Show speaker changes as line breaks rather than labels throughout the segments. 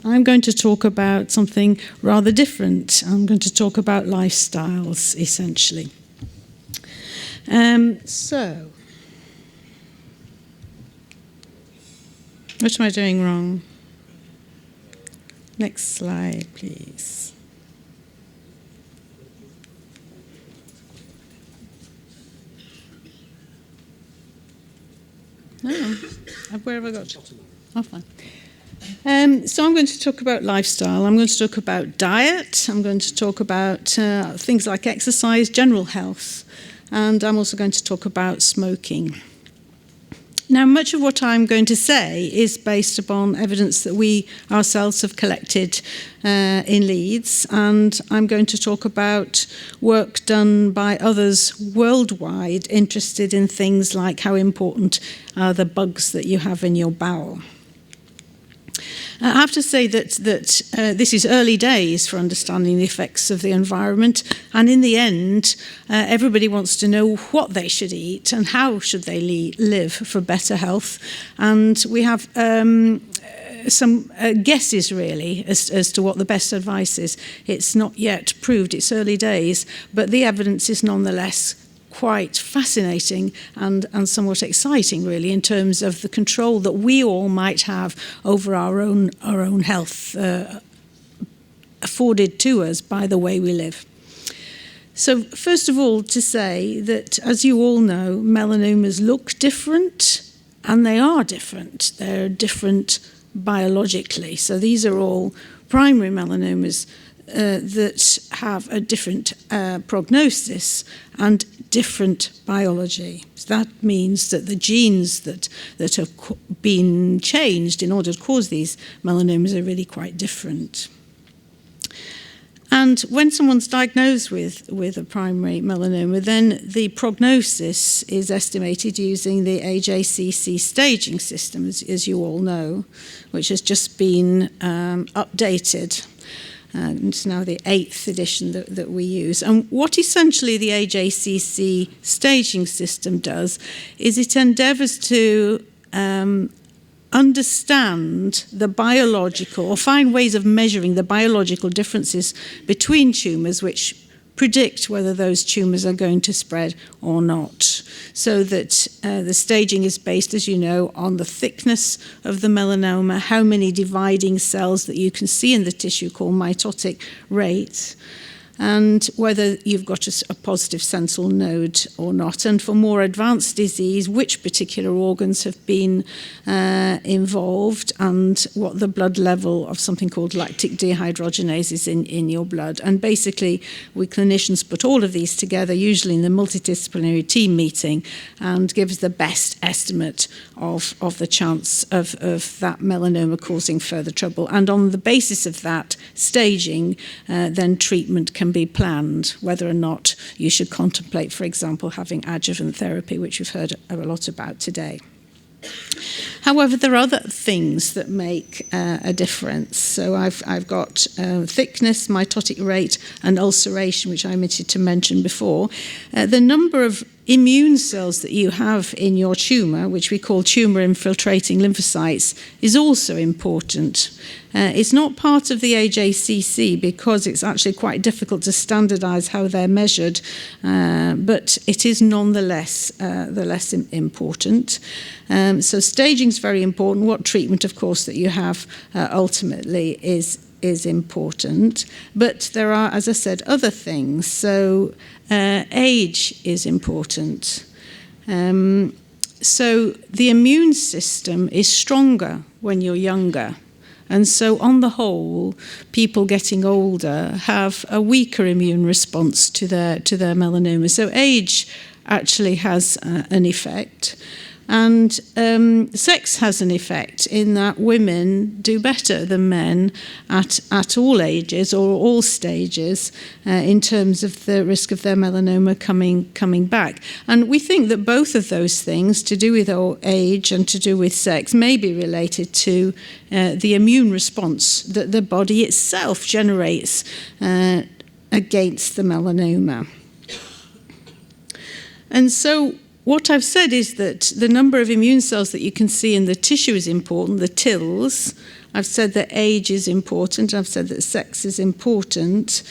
I'm going to talk about something rather different. I'm going to talk about lifestyles, essentially. So, what am I doing wrong? Next slide, please. Oh, where have I got? Oh, fine. So I'm going to talk about lifestyle. I'm going to talk about diet. I'm going to talk about things like exercise, general health. And I'm also going to talk about smoking. Now, much of what I'm going to say is based upon evidence that we ourselves have collected in Leeds, and I'm going to talk about work done by others worldwide interested in things like how important are the bugs that you have in your bowel. I have to say that this is early days for understanding the effects of the environment, and in the end, everybody wants to know what they should eat and how should they live for better health. And we have some guesses, really, as to what the best advice is. It's not yet proved, it's early days, but the evidence is nonetheless quite fascinating and somewhat exciting, really, in terms of the control that we all might have over our own health afforded to us by the way we live. So first of all, to say that, as you all know, melanomas look different, and they are different. They're different biologically. So these are all primary melanomas that have a different prognosis and different biology. So that means that the genes that have been changed in order to cause these melanomas are really quite different. And when someone's diagnosed with a primary melanoma, then the prognosis is estimated using the AJCC staging system, as you all know, which has just been updated. It's now the 8th edition that we use. And what essentially the AJCC staging system does is it endeavours to understand the biological, or find ways of measuring the biological differences between tumours which predict whether those tumours are going to spread or not. So that the staging is based, as you know, on the thickness of the melanoma, how many dividing cells that you can see in the tissue called mitotic rate, and whether you've got a positive sentinel node or not. And for more advanced disease, which particular organs have been involved, and what the blood level of something called lactic dehydrogenase is in your blood. And basically, we clinicians put all of these together, usually in the multidisciplinary team meeting, and gives the best estimate of the chance of that melanoma causing further trouble. And on the basis of that staging, then treatment can be planned, whether or not you should contemplate, for example, having adjuvant therapy, which we've heard a lot about today. However, there are other things that make a difference. So I've got thickness, mitotic rate, and ulceration, which I omitted to mention before. The number of immune cells that you have in your tumour, which we call tumour-infiltrating lymphocytes, is also important. It's not part of the AJCC because it's actually quite difficult to standardise how they're measured, but it is nonetheless the less important. So staging is very important. What treatment, of course, that you have ultimately is important. But there are, as I said, other things. So age is important. So the immune system is stronger when you're younger. And so on the whole, people getting older have a weaker immune response to their melanoma. So age actually has an effect. And sex has an effect in that women do better than men at all ages or all stages in terms of the risk of their melanoma coming back. And we think that both of those things, to do with age and to do with sex, may be related to the immune response that the body itself generates against the melanoma. And so what I've said is that the number of immune cells that you can see in the tissue is important, the TILs, I've said that age is important. I've said that sex is important.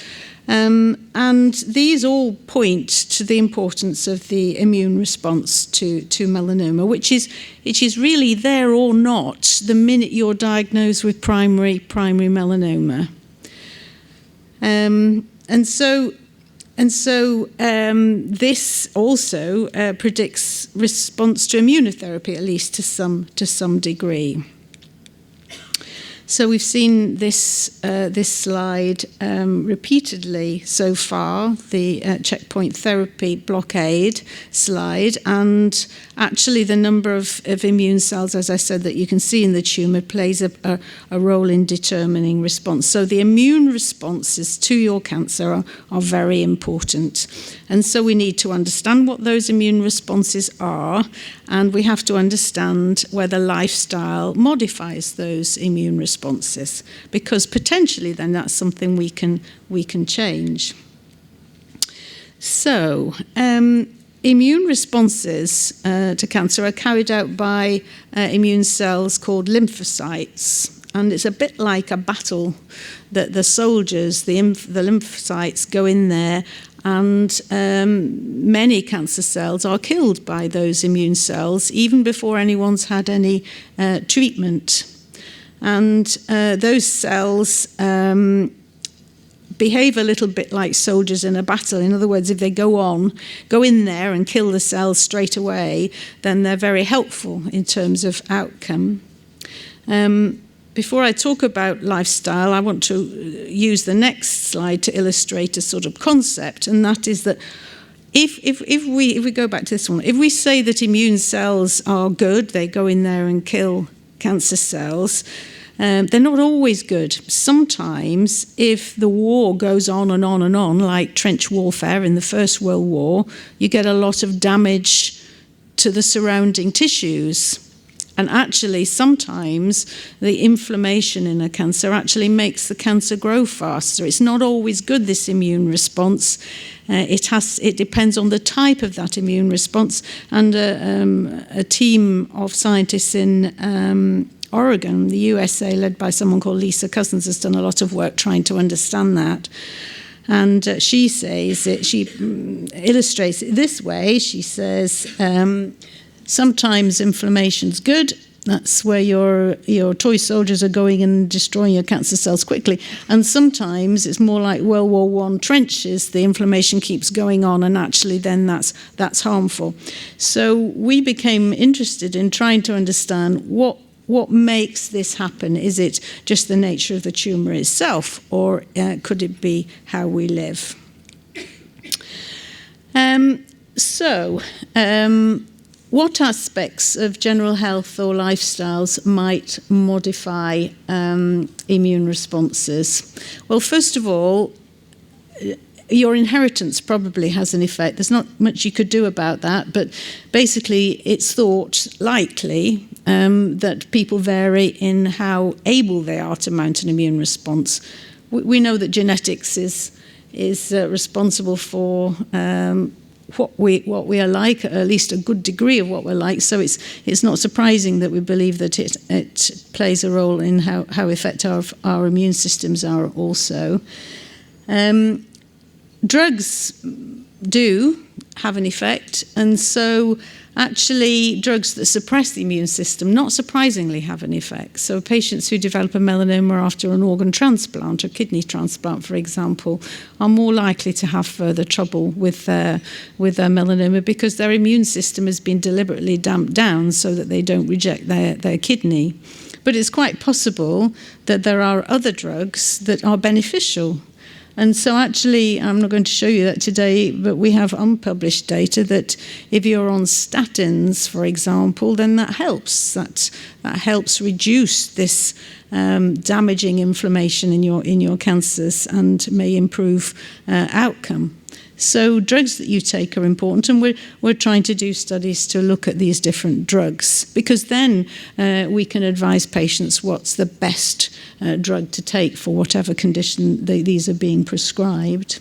And these all point to the importance of the immune response to melanoma, which is really there or not the minute you're diagnosed with primary melanoma. And so this also predicts response to immunotherapy, at least to some degree. So we've seen this slide repeatedly so far, the checkpoint therapy blockade slide, and actually the number of immune cells, as I said, that you can see in the tumour plays a role in determining response. So the immune responses to your cancer are very important. And so we need to understand what those immune responses are, and we have to understand whether lifestyle modifies those immune responses, because potentially then that's something we can change. So immune responses to cancer are carried out by immune cells called lymphocytes. And it's a bit like a battle that the soldiers, the lymphocytes, go in there, and many cancer cells are killed by those immune cells even before anyone's had any treatment. And those cells behave a little bit like soldiers in a battle. In other words, if they go in there and kill the cells straight away, then they're very helpful in terms of outcome. Before I talk about lifestyle, I want to use the next slide to illustrate a sort of concept, and that is that if we go back to this one, if we say that immune cells are good, they go in there and kill cancer cells, they're not always good. Sometimes, if the war goes on and on and on, like trench warfare in the First World War, you get a lot of damage to the surrounding tissues. And actually, sometimes the inflammation in a cancer actually makes the cancer grow faster. It's not always good, this immune response. It depends on the type of that immune response. And a team of scientists in Oregon, the USA, led by someone called Lisa Coussens, has done a lot of work trying to understand that. And she says she illustrates it this way. She says, sometimes inflammation's good. That's where your toy soldiers are going and destroying your cancer cells quickly. And sometimes it's more like World War I trenches. The inflammation keeps going on, and actually then that's harmful. So we became interested in trying to understand what makes this happen. Is it just the nature of the tumour itself, or could it be how we live? What aspects of general health or lifestyles might modify immune responses? Well, first of all, your inheritance probably has an effect. There's not much you could do about that, but basically it's thought likely that people vary in how able they are to mount an immune response. We know that genetics is responsible for what we are like, at least a good degree of what we're like. So it's not surprising that we believe that it plays a role in how effective our immune systems are also. Drugs do have an effect, and so actually drugs that suppress the immune system, not surprisingly, have an effect. So patients who develop a melanoma after an organ transplant, or kidney transplant, for example, are more likely to have further trouble with their melanoma because their immune system has been deliberately damped down so that they don't reject their kidney. But it's quite possible that there are other drugs that are beneficial. And so actually, I'm not going to show you that today, but we have unpublished data that if you're on statins, for example, then that helps. That helps reduce this damaging inflammation in your cancers and may improve outcome. So drugs that you take are important, and we're trying to do studies to look at these different drugs, because then we can advise patients what's the best drug to take for whatever condition these are being prescribed.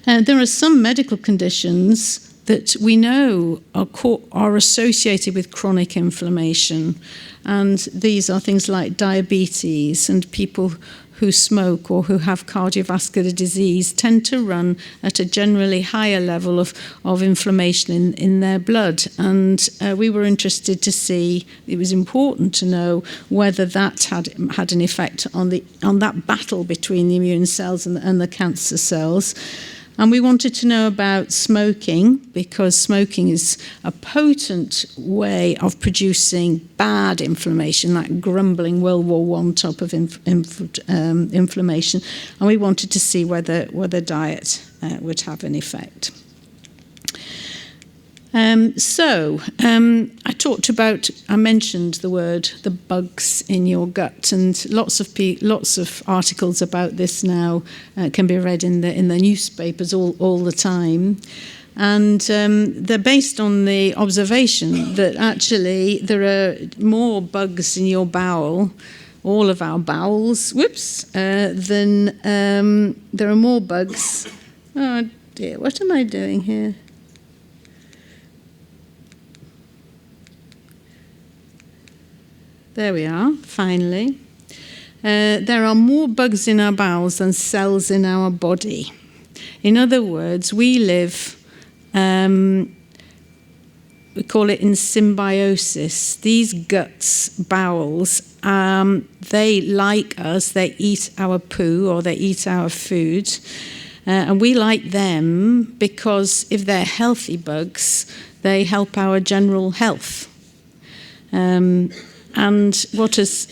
There are some medical conditions that we know are associated with chronic inflammation. And these are things like diabetes, and people who smoke or who have cardiovascular disease tend to run at a generally higher level of inflammation in their blood. And we were interested to see, it was important to know whether that had an effect on that battle between the immune cells and the cancer cells. And we wanted to know about smoking, because smoking is a potent way of producing bad inflammation, like grumbling World War I type of inflammation. And we wanted to see whether diet would have an effect. I mentioned the bugs in your gut, and lots of articles about this now can be read in the newspapers all the time. And they're based on the observation that actually there are more bugs in your bowel, all of our bowels, than there are more bugs. Oh dear, what am I doing here? There we are, finally. There are more bugs in our bowels than cells in our body. In other words, we live, we call it in symbiosis. These guts, bowels, they like us, they eat our poo or they eat our food. And we like them because if they're healthy bugs, they help our general health. And what has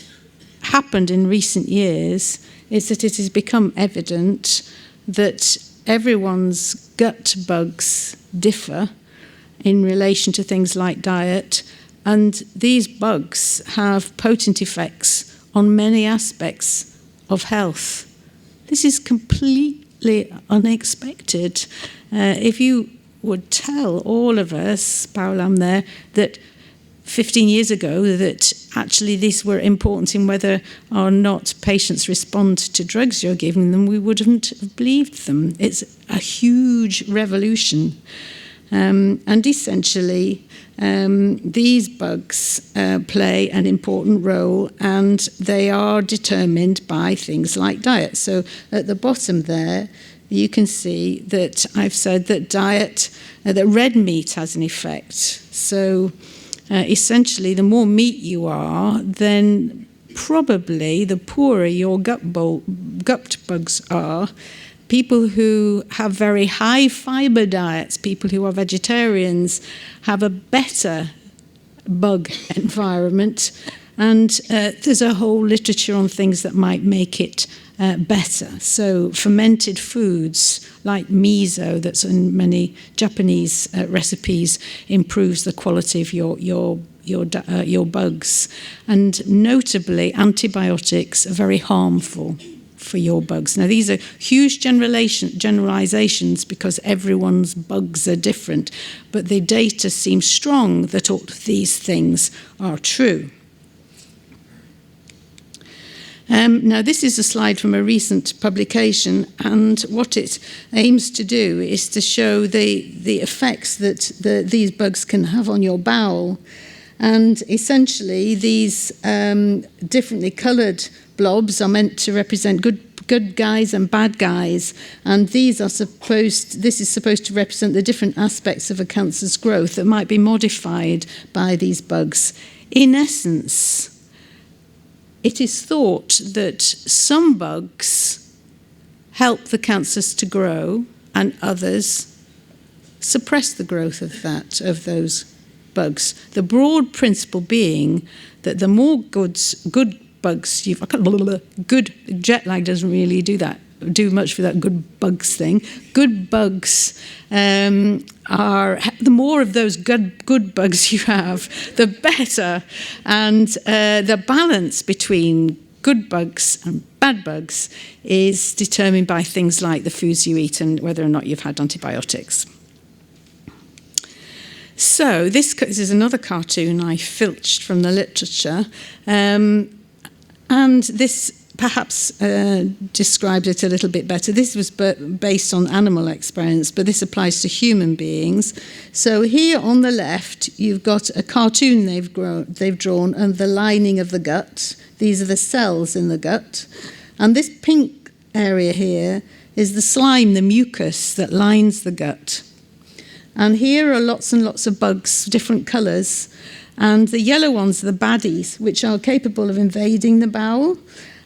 happened in recent years is that it has become evident that everyone's gut bugs differ in relation to things like diet, and these bugs have potent effects on many aspects of health. This is completely unexpected. If you would tell all of us, Paulam there, that 15 years ago that actually these were important in whether or not patients respond to drugs you're giving them, we wouldn't have believed them. It's a huge revolution. And essentially, these bugs play an important role, and they are determined by things like diet. So at the bottom there, you can see that I've said that diet, that red meat has an effect. So essentially, the more meat you are, then probably the poorer your gut bugs are. People who have very high fibre diets, people who are vegetarians, have a better bug environment. And there's a whole literature on things that might make it better. So fermented foods like miso, that's in many Japanese recipes, improves the quality of your bugs. And notably, antibiotics are very harmful for your bugs. Now, these are huge generalizations because everyone's bugs are different, but the data seems strong that all of these things are true. Now, this is a slide from a recent publication, and what it aims to do is to show the effects that these bugs can have on your bowel. And essentially, these differently coloured blobs are meant to represent good guys and bad guys, and this is supposed to represent the different aspects of a cancer's growth that might be modified by these bugs. In essence, it is thought that some bugs help the cancers to grow and others suppress the growth of those bugs. The broad principle being that the more good bugs you've... Good jet lag doesn't really do much for that good bugs thing. Good bugs the more of those good bugs you have, the better. And the balance between good bugs and bad bugs is determined by things like the foods you eat and whether or not you've had antibiotics. So this is another cartoon I filched from the literature. And this perhaps described it a little bit better. This was based on animal experience, but this applies to human beings. So here on the left, you've got a cartoon they've drawn of the lining of the gut. These are the cells in the gut. And this pink area here is the slime, the mucus that lines the gut. And here are lots and lots of bugs, different colours. And the yellow ones are the baddies, which are capable of invading the bowel.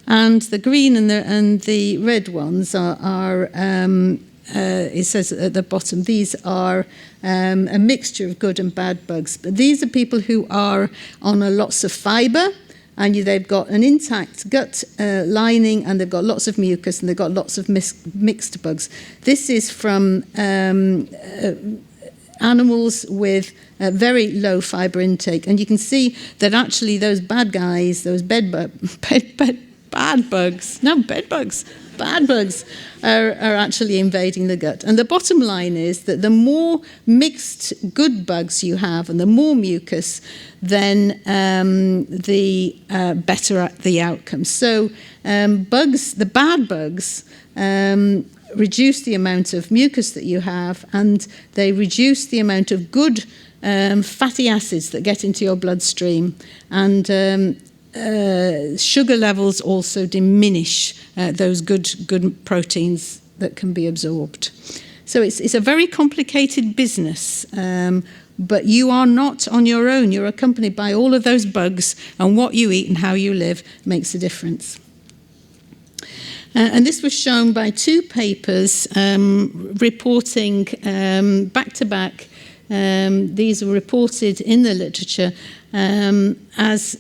And the green and the red ones are it says at the bottom, these are a mixture of good and bad bugs. But these are people who are on a lots of fibre, and they've got an intact gut lining, and they've got lots of mucus, and they've got lots of mixed bugs. This is from animals with very low fibre intake. And you can see that actually those bad guys, those bad bugs are actually invading the gut. And the bottom line is that the more mixed good bugs you have and the more mucus, then the better the outcome. So the bad bugs reduce the amount of mucus that you have, and they reduce the amount of good fatty acids that get into your bloodstream. And sugar levels also diminish those good proteins that can be absorbed. So it's a very complicated business, but you are not on your own. You're accompanied by all of those bugs, and what you eat and how you live makes a difference. And this was shown by two papers reporting back-to-back. These were reported in the literature as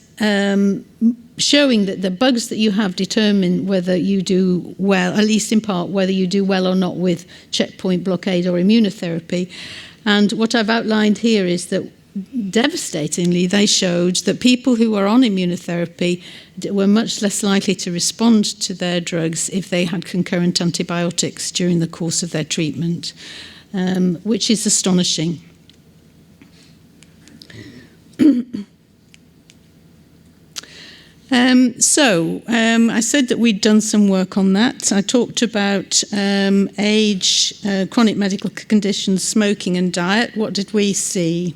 showing that the bugs that you have determine whether you do well, at least in part, whether you do well or not with checkpoint blockade or immunotherapy. And what I've outlined here is that devastatingly, they showed that people who were on immunotherapy were much less likely to respond to their drugs if they had concurrent antibiotics during the course of their treatment, which is astonishing. I said that we'd done some work on that. I talked about age, chronic medical conditions, smoking and diet. What did we see?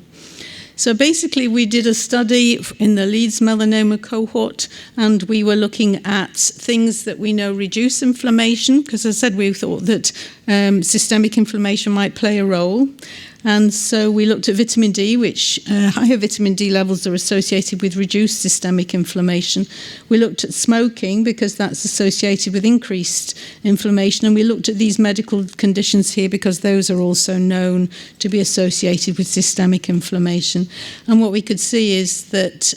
So basically we did a study in the Leeds melanoma cohort, and we were looking at things that we know reduce inflammation, because as I said, we thought that systemic inflammation might play a role. And so we looked at vitamin D, which higher vitamin D levels are associated with reduced systemic inflammation. We looked at smoking, because that's associated with increased inflammation. And we looked at these medical conditions here, because those are also known to be associated with systemic inflammation. And what we could see is that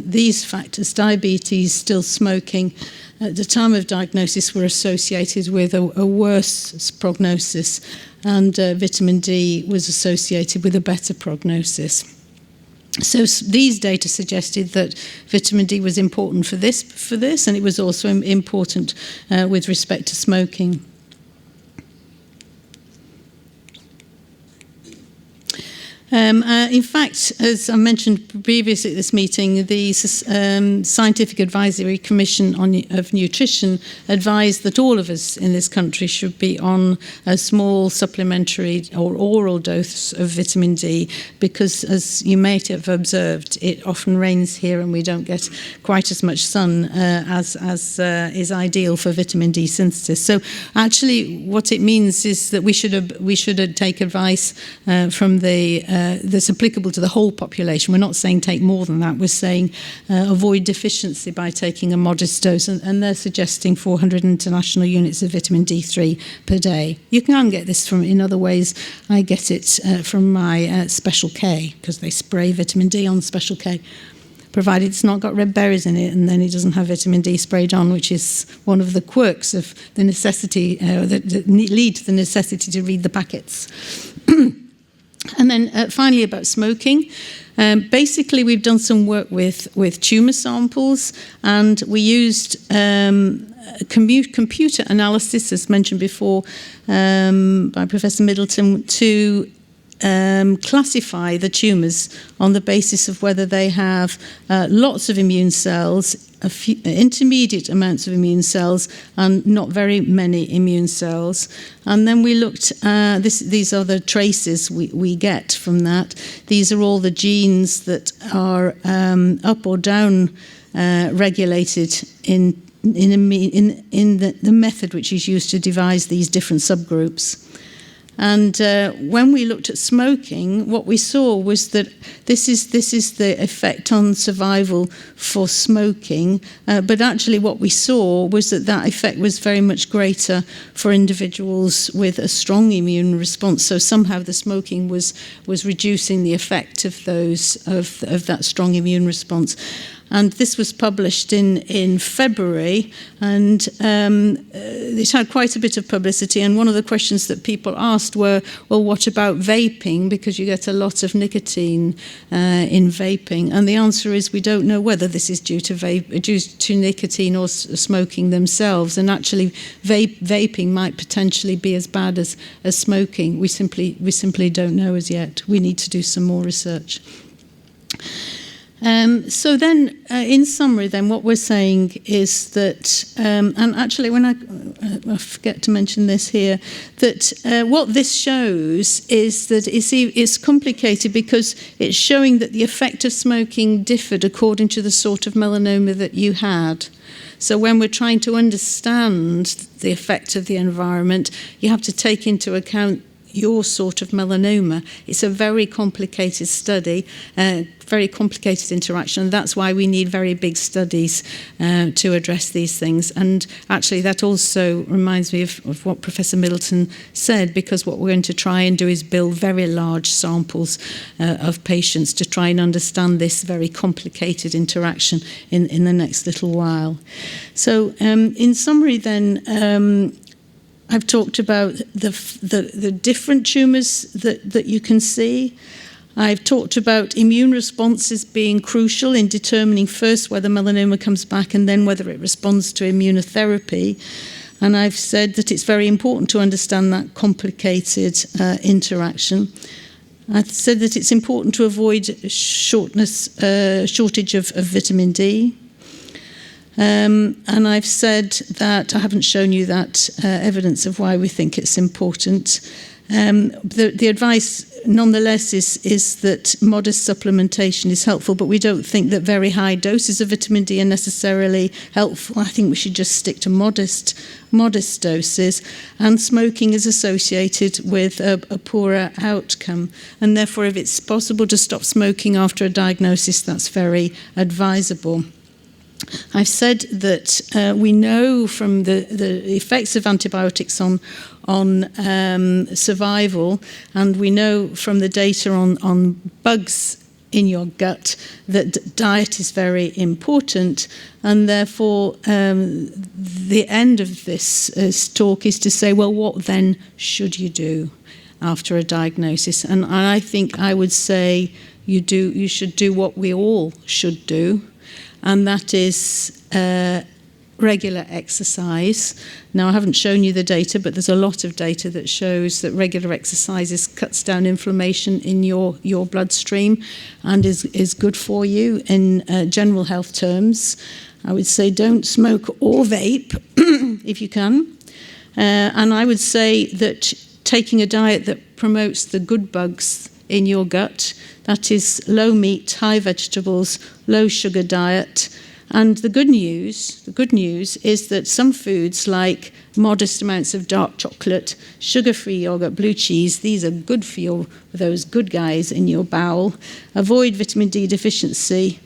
these factors, diabetes, still smoking, at the time of diagnosis were associated with a worse prognosis, and vitamin D was associated with a better prognosis. So these data suggested that vitamin D was important for this, and it was also important with respect to smoking. In fact, as I mentioned previously at this meeting, the Scientific Advisory Commission of Nutrition advised that all of us in this country should be on a small supplementary or oral dose of vitamin D, because, as you may have observed, it often rains here and we don't get quite as much sun as is ideal for vitamin D synthesis. So actually what it means is that we should take advice from that's applicable to the whole population. We're not saying take more than that. We're saying avoid deficiency by taking a modest dose, and they're suggesting 400 international units of vitamin D3 per day. You can get this in other ways. I get it from my Special K, because they spray vitamin D on Special K, provided it's not got red berries in it, and then it doesn't have vitamin D sprayed on, which is one of the quirks of the necessity, that lead to the necessity to read the packets. And then finally about smoking. Basically, we've done some work with tumour samples, and we used computer analysis, as mentioned before by Professor Middleton, to classify the tumours on the basis of whether they have lots of immune cells, intermediate amounts of immune cells, and not very many immune cells. And then we looked, these are the traces we get from that. These are all the genes that are up or down regulated in the method which is used to devise these different subgroups. And when we looked at smoking, what we saw was that this is the effect on survival for smoking, but actually what we saw was that effect was very much greater for individuals with a strong immune response. So somehow the smoking was reducing the effect of that strong immune response. And this was published in February, and it had quite a bit of publicity. And one of the questions that people asked were, well, what about vaping? Because you get a lot of nicotine in vaping. And the answer is we don't know whether this is due to nicotine or smoking themselves. And actually, vaping might potentially be as bad as smoking. We simply don't know as yet. We need to do some more research. So then, in summary, then what we're saying is that, and actually, when I forget to mention this here, that what this shows is that it's complicated because it's showing that the effect of smoking differed according to the sort of melanoma that you had. So when we're trying to understand the effect of the environment, you have to take into account your sort of melanoma. It's a very complicated study, very complicated interaction, and that's why we need very big studies to address these things. And actually that also reminds me of what Professor Middleton said, because what we're going to try and do is build very large samples of patients to try and understand this very complicated interaction in the next little while. So in summary then, I've talked about the different tumours that you can see. I've talked about immune responses being crucial in determining first whether melanoma comes back and then whether it responds to immunotherapy. And I've said that it's very important to understand that complicated interaction. I've said that it's important to avoid shortage of vitamin D. And I've said that I haven't shown you that evidence of why we think it's important. The advice, nonetheless, is that modest supplementation is helpful, but we don't think that very high doses of vitamin D are necessarily helpful. I think we should just stick to modest doses. And smoking is associated with a poorer outcome. And therefore, if it's possible to stop smoking after a diagnosis, that's very advisable. I've said that we know from the effects of antibiotics on survival, and we know from the data on bugs in your gut that diet is very important, and therefore the end of this talk is to say, well, what then should you do after a diagnosis? And I think I would say you should do what we all should do, and that is regular exercise. Now, I haven't shown you the data, but there's a lot of data that shows that regular exercise cuts down inflammation in your bloodstream and is good for you in general health terms. I would say don't smoke or vape if you can. And I would say that taking a diet that promotes the good bugs in your gut, that is low meat, high vegetables, low sugar diet. And the good news is that some foods like modest amounts of dark chocolate, sugar-free yogurt, blue cheese, these are good for those good guys in your bowel. Avoid vitamin D deficiency.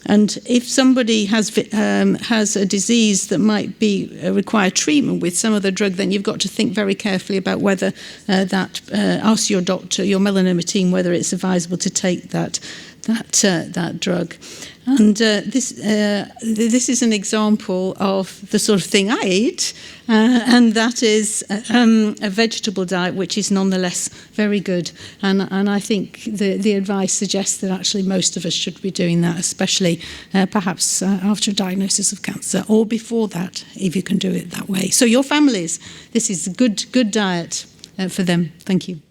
And if somebody has a disease that might require treatment with some other drug, then you've got to think very carefully about whether ask your doctor, your melanoma team, whether it's advisable to take that drug. And this is an example of the sort of thing I eat, and that is a vegetable diet, which is nonetheless very good. And I think the advice suggests that actually most of us should be doing that, especially perhaps after a diagnosis of cancer, or before that, if you can do it that way. So your families, this is a good diet for them. Thank you.